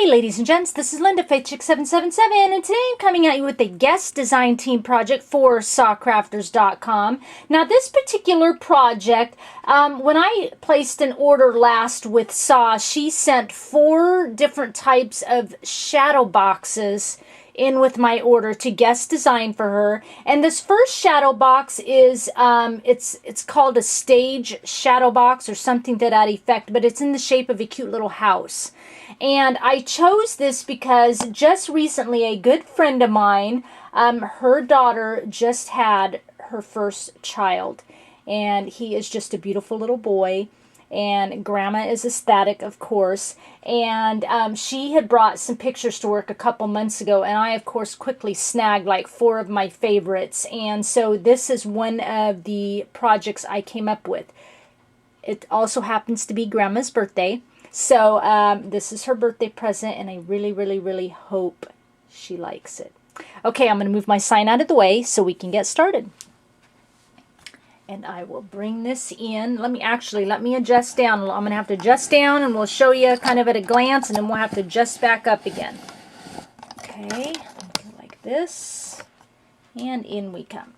Hey ladies and gents, this is Linda, Faith Chick 777, and today I'm coming at you with a guest design team project for SaCrafters.com. Now this particular project, when I placed an order last with Sa, she sent 4 different types of shadow boxes in with my order to guest design for her. And this first shadow box is it's called a stage shadow box or something to that effect, but it's in the shape of a cute little house. And I chose this because just recently a good friend of mine, her daughter just had her first child, and he is just a beautiful little boy. And Grandma is ecstatic, of course. And she had brought some pictures to work a couple months ago, and I, of course, quickly snagged like 4 of my favorites. And so this is one of the projects I came up with. It also happens to be Grandma's birthday. So this is her birthday present, and I really hope she likes it. Okay, I'm going to move my sign out of the way so we can get started. And I will bring this in. Let me adjust down. I'm going to have to adjust down, and we'll show you kind of at a glance, and then we'll have to adjust back up again. Okay, like this, and in we come.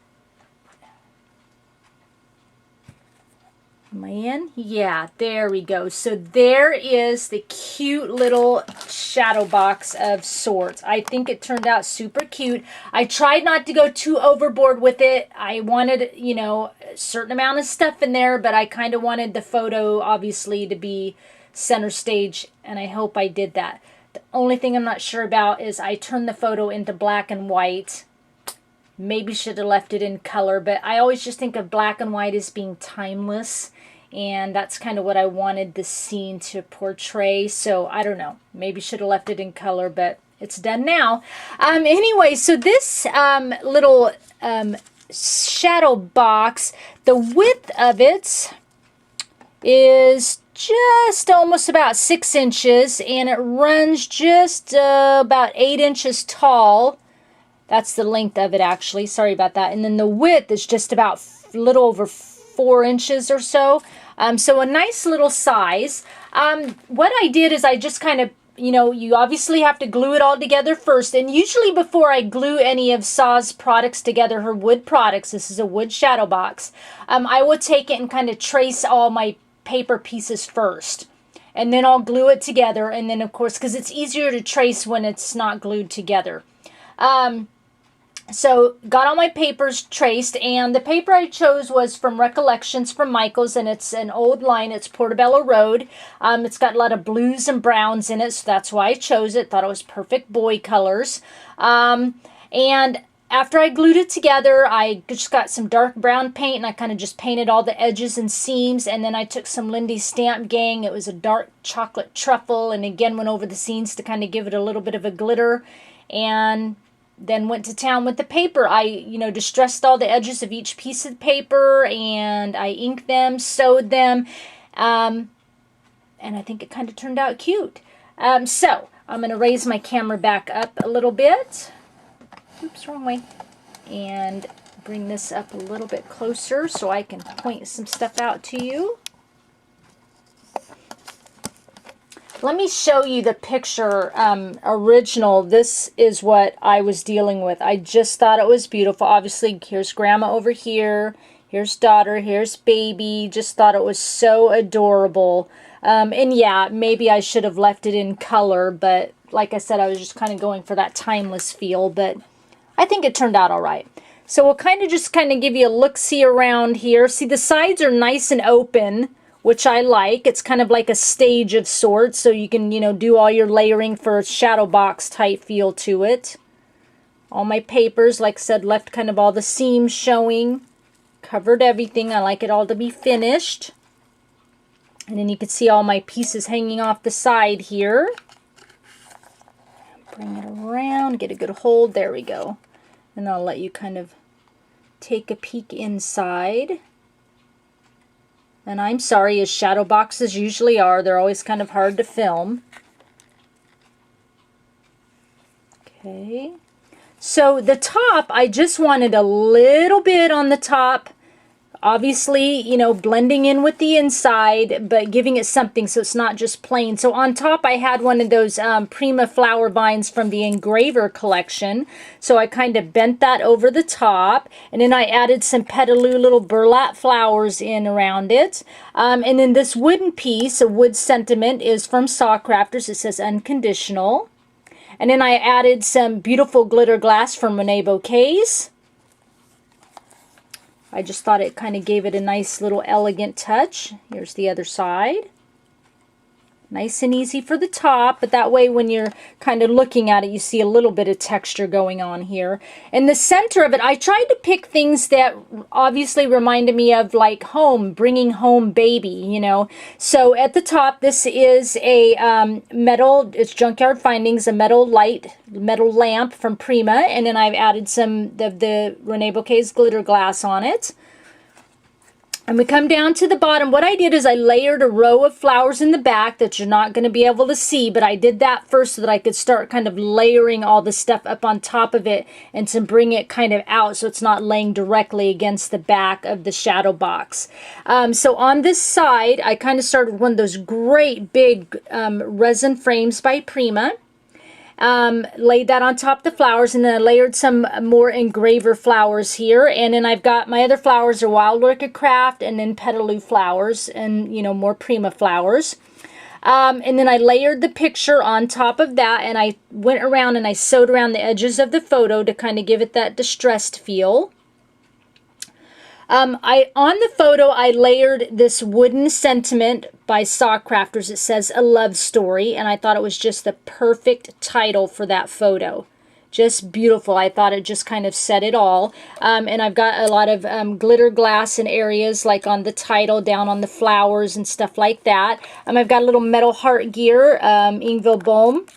Am I in? Yeah, there we go. So there is the cute little shadow box of sorts. I think it turned out super cute. I tried not to go too overboard with it. I wanted, you know, a certain amount of stuff in there, but I kind of wanted the photo, obviously, to be center stage, and I hope I did that. The only thing I'm not sure about is I turned the photo into black and white. Maybe should have left it in color, but I always just think of black and white as being timeless. And that's kind of what I wanted the scene to portray. So I don't know. Maybe should have left it in color, but it's done now. Anyway, so this little shadow box, the width of it is just almost about 6 inches, and it runs just about 8 inches tall. That's the length of it, actually. Sorry about that. And then the width is just about a little over 4 inches or so. So a nice little size. What I did is I just kind of, you know, you obviously have to glue it all together first. And usually before I glue any of Sa's products together, her wood products, this is a wood shadow box, I will take it and kind of trace all my paper pieces first. And then I'll glue it together. And then, of course, because it's easier to trace when it's not glued together. So got all my papers traced, and the paper I chose was from Recollections from Michaels, and it's an old line. It's Portobello Road. It's got a lot of blues and browns in it, so that's why I chose it. Thought it was perfect boy colors. And after I glued it together, I just got some dark brown paint, and I kind of just painted all the edges and seams, and then I took some Lindy's Stamp Gang. It was a dark chocolate truffle, and again went over the seams to kind of give it a little bit of a glitter, and then went to town with the paper. I, you know, distressed all the edges of each piece of paper, and I inked them, sewed them, and I think it kind of turned out cute. So I'm going to raise my camera back up a little bit. Oops, wrong way. And bring this up a little bit closer so I can point some stuff out to you. Let me show you the picture original. This is what I was dealing with. I just thought it was beautiful. Obviously, here's Grandma over here. Here's daughter. Here's baby. Just thought it was so adorable. And yeah, maybe I should have left it in color, but like I said, I was just kind of going for that timeless feel, but I think it turned out all right. So we'll kind of give you a look-see around here. See, the sides are nice and open, which I like. It's kind of like a stage of sorts, so you can, you know, do all your layering for a shadow box type feel to it. All my papers, like I said, left kind of all the seams showing. Covered everything. I like it all to be finished. And then you can see all my pieces hanging off the side here. Bring it around, get a good hold. There we go. And I'll let you kind of take a peek inside. And I'm sorry, as shadow boxes usually are, they're always kind of hard to film. Okay. So the top, I just wanted a little bit on the top. obviously, you know, blending in with the inside, but giving it something so it's not just plain. So on top, I had one of those Prima flower vines from the Engraver collection. So I kind of bent that over the top, and then I added some Petaloo little burlap flowers in around it. And then this wooden piece, a wood sentiment, is from SaCrafters. It says Unconditional. And then I added some beautiful glitter glass from Renee Bouquets. I just thought it kind of gave it a nice little elegant touch. Here's the other side. Nice and easy for the top, but that way when you're kind of looking at it, you see a little bit of texture going on here. In the center of it, I tried to pick things that obviously reminded me of like home, bringing home baby, you know. So at the top, this is a metal, it's Junkyard Findings, a metal lamp from Prima, and then I've added some of the Renee Bouquets glitter glass on it. And we come down to the bottom. What I did is I layered a row of flowers in the back that you're not going to be able to see, but I did that first so that I could start kind of layering all the stuff up on top of it and to bring it kind of out so it's not laying directly against the back of the shadow box. So on this side, I kind of started with one of those great big resin frames by Prima. Laid that on top of the flowers, and then I layered some more Engraver flowers here, and then I've got my other flowers are Wild Orchid Craft and then Petaloo flowers and, you know, more Prima flowers. And then I layered the picture on top of that, and I went around and I sewed around the edges of the photo to kind of give it that distressed feel. On the photo, I layered this wooden sentiment by SaCrafters. It says A Love Story, and I thought it was just the perfect title for that photo. Just beautiful. I thought it just kind of said it all. And I've got a lot of glitter glass in areas like on the title, down on the flowers and stuff like that. I've got a little metal heart gear, Ingville Bohm,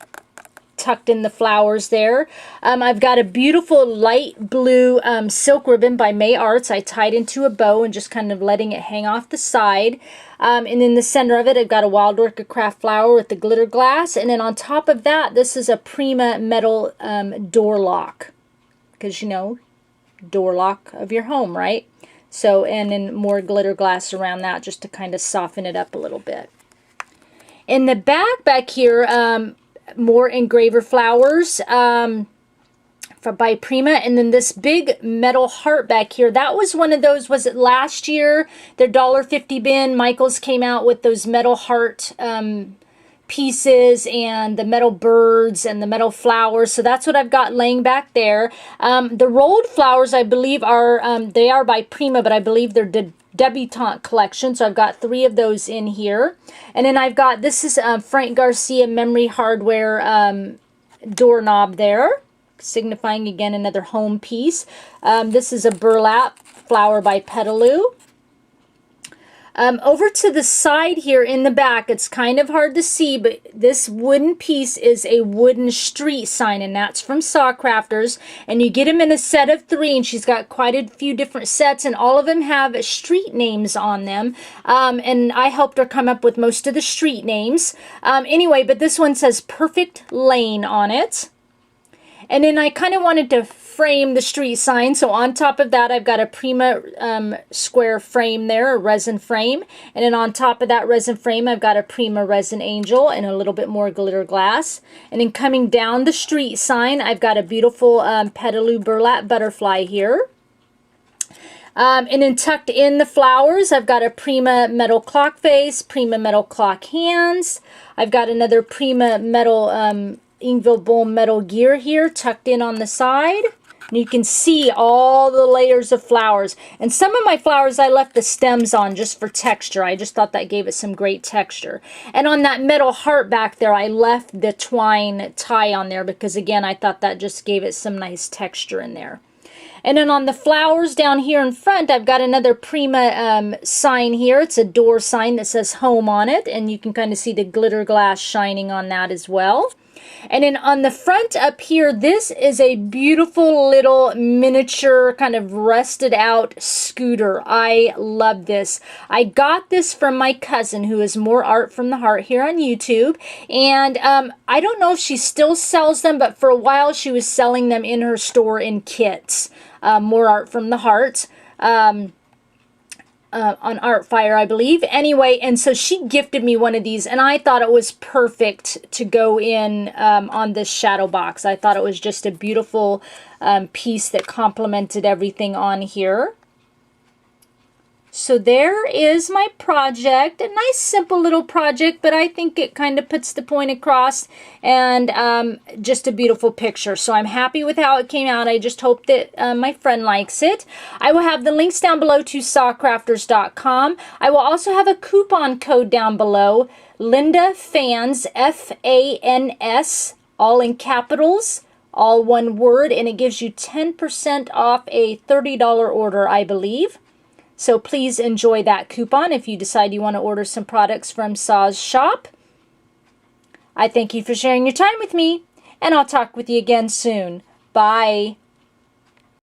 tucked in the flowers there. I've got a beautiful light blue silk ribbon by May Arts. I tied into a bow and just kind of letting it hang off the side. And in the center of it, I've got a Wild Orchid Craft flower with the glitter glass. And then on top of that, this is a Prima metal door lock. Because, you know, door lock of your home, right? So, and then more glitter glass around that just to kind of soften it up a little bit. In the back here, more Engraver flowers by Prima, and then this big metal heart back here. That was one of those, was it last year? Their $1.50 bin. Michaels came out with those metal heart pieces and the metal birds and the metal flowers. So that's what I've got laying back there. The rolled flowers, I believe, are they are by Prima, but I believe they're debutante collection, so I've got 3 of those in here. And then I've got, this is Frank Garcia Memory Hardware doorknob there, signifying again another home piece. This is a burlap flower by Petaloo. Over to the side here in the back, it's kind of hard to see, but this wooden piece is a wooden street sign, and that's from SaCrafters. And you get them in a set of 3, and she's got quite a few different sets, and all of them have street names on them. And I helped her come up with most of the street names. Anyway, but this one says Perfect Lane on it. And then I kind of wanted to frame the street sign, so on top of that I've got a Prima square frame there, a resin frame, and then on top of that resin frame I've got a Prima resin angel and a little bit more glitter glass. And then coming down the street sign, I've got a beautiful Petaloo burlap butterfly here. And then tucked in the flowers, I've got a Prima metal clock face, Prima metal clock hands. I've got another Prima metal Ingville Bohm metal gear here tucked in on the side. And you can see all the layers of flowers. And some of my flowers I left the stems on just for texture. I just thought that gave it some great texture. And on that metal heart back there, I left the twine tie on there because, again, I thought that just gave it some nice texture in there. And then on the flowers down here in front, I've got another Prima sign here. It's a door sign that says home on it. And you can kind of see the glitter glass shining on that as well. And then on the front up here, this is a beautiful little miniature kind of rusted out scooter. I love this. I got this from my cousin, who is More Art from the Heart here on YouTube. And I don't know if she still sells them, but for a while she was selling them in her store in kits. More Art from the Heart. on Artfire, I believe. Anyway, and so she gifted me one of these, and I thought it was perfect to go in on this shadow box. I thought it was just a beautiful piece that complemented everything on here. So there is my project. A nice, simple little project, but I think it kind of puts the point across, and just a beautiful picture. So I'm happy with how it came out. I just hope that my friend likes it. I will have the links down below to SaCrafters.com. I will also have a coupon code down below, Linda Fans, F-A-N-S, all in capitals, all one word, and it gives you 10% off a $30 order, I believe. So please enjoy that coupon if you decide you want to order some products from Sa's shop. I thank you for sharing your time with me, and I'll talk with you again soon. Bye.